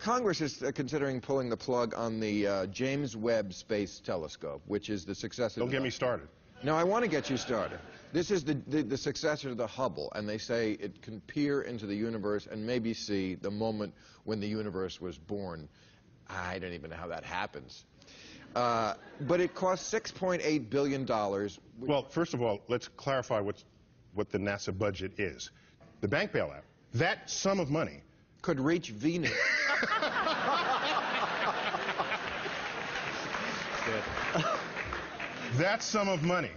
Congress is considering pulling the plug on the James Webb Space Telescope, which is the successor. Don't get me started. No, I want to get you started. This is the successor to the Hubble, and they say it can peer into the universe and maybe see the moment when the universe was born. I don't even know how that happens. But it costs $6.8 billion. Well, first of all, let's clarify what the NASA budget is. The bank bailout, that sum of money could reach Venus. That sum of money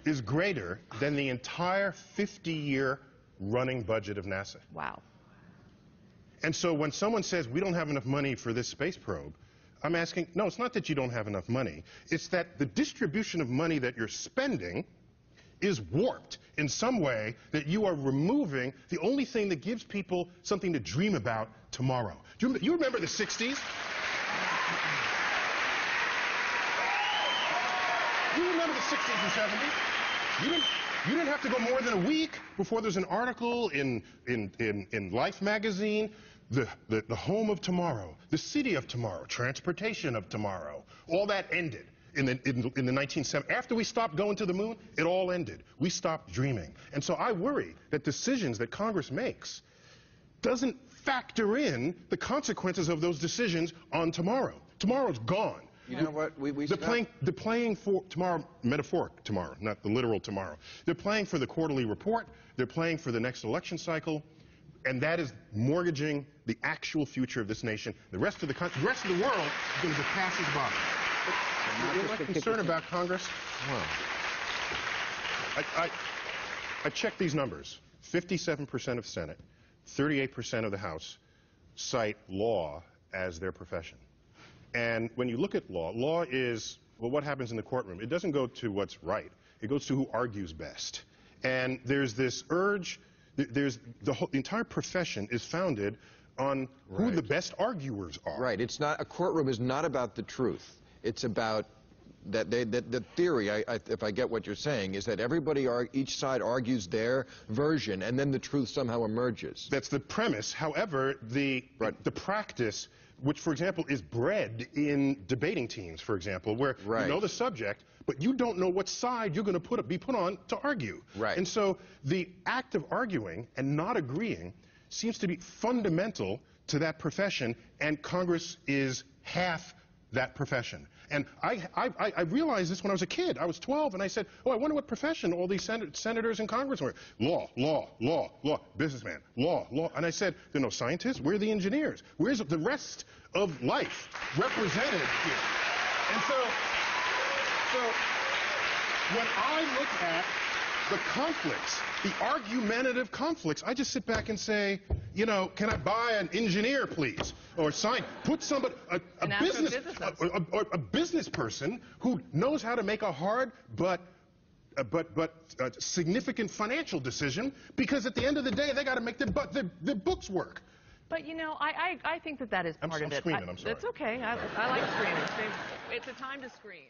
is greater than the entire 50-year running budget of NASA. Wow. And so when someone says we don't have enough money for this space probe, I'm asking, no, it's not that you don't have enough money. It's that the distribution of money that you're spending is warped in some way, that you are removing the only thing that gives people something to dream about tomorrow. Do you remember the 60s? You remember the 60s and 70s? You didn't have to go more than a week before there's an article in Life magazine, the home of tomorrow, the city of tomorrow, transportation of tomorrow. All that ended in the 1970s. After we stopped going to the moon, it all ended. We stopped dreaming. And so I worry that decisions that Congress makes doesn't factor in the consequences of those decisions on tomorrow. Tomorrow's gone. You know what? They're playing for tomorrow, metaphoric tomorrow, not the literal tomorrow. They're playing for the quarterly report. They're playing for the next election cycle. And that is mortgaging the actual future of this nation. The rest of the country, the rest of the world is going to just pass us by. You're not concerned about Congress? Well, I checked these numbers. 57% of Senate, 38% of the House cite law as their profession. And when you look at law, law is, well, what happens in the courtroom. It doesn't go to what's right. It goes to who argues best. And there's this urge, the entire profession is founded on who the best arguers are. Right. It's not, a courtroom is not about the truth. It's about the theory, if I get what you're saying, is that each side argues their version, and then the truth somehow emerges. That's the premise. However, the practice, which, for example, is bred in debating teams, for example, where you know the subject, but you don't know what side you're going to be put on to argue. Right. And so the act of arguing and not agreeing seems to be fundamental to that profession, and Congress is half that profession. And I realized this when I was a kid. I was 12, and I said, oh, I wonder what profession all these senators and congressmen were. Law, businessman, law. And I said, there are no scientists. We're the engineers. Where's the rest of life represented here? And so when I look at the conflicts, the argumentative conflicts, I just sit back and say, you know, can I buy an engineer, please? Or put somebody, a business person who knows how to make a hard but significant financial decision, because at the end of the day, they got to make their books work. But, you know, I think that is part of it. I'm screaming, I'm sorry. It's okay. I like screaming. It's a time to scream.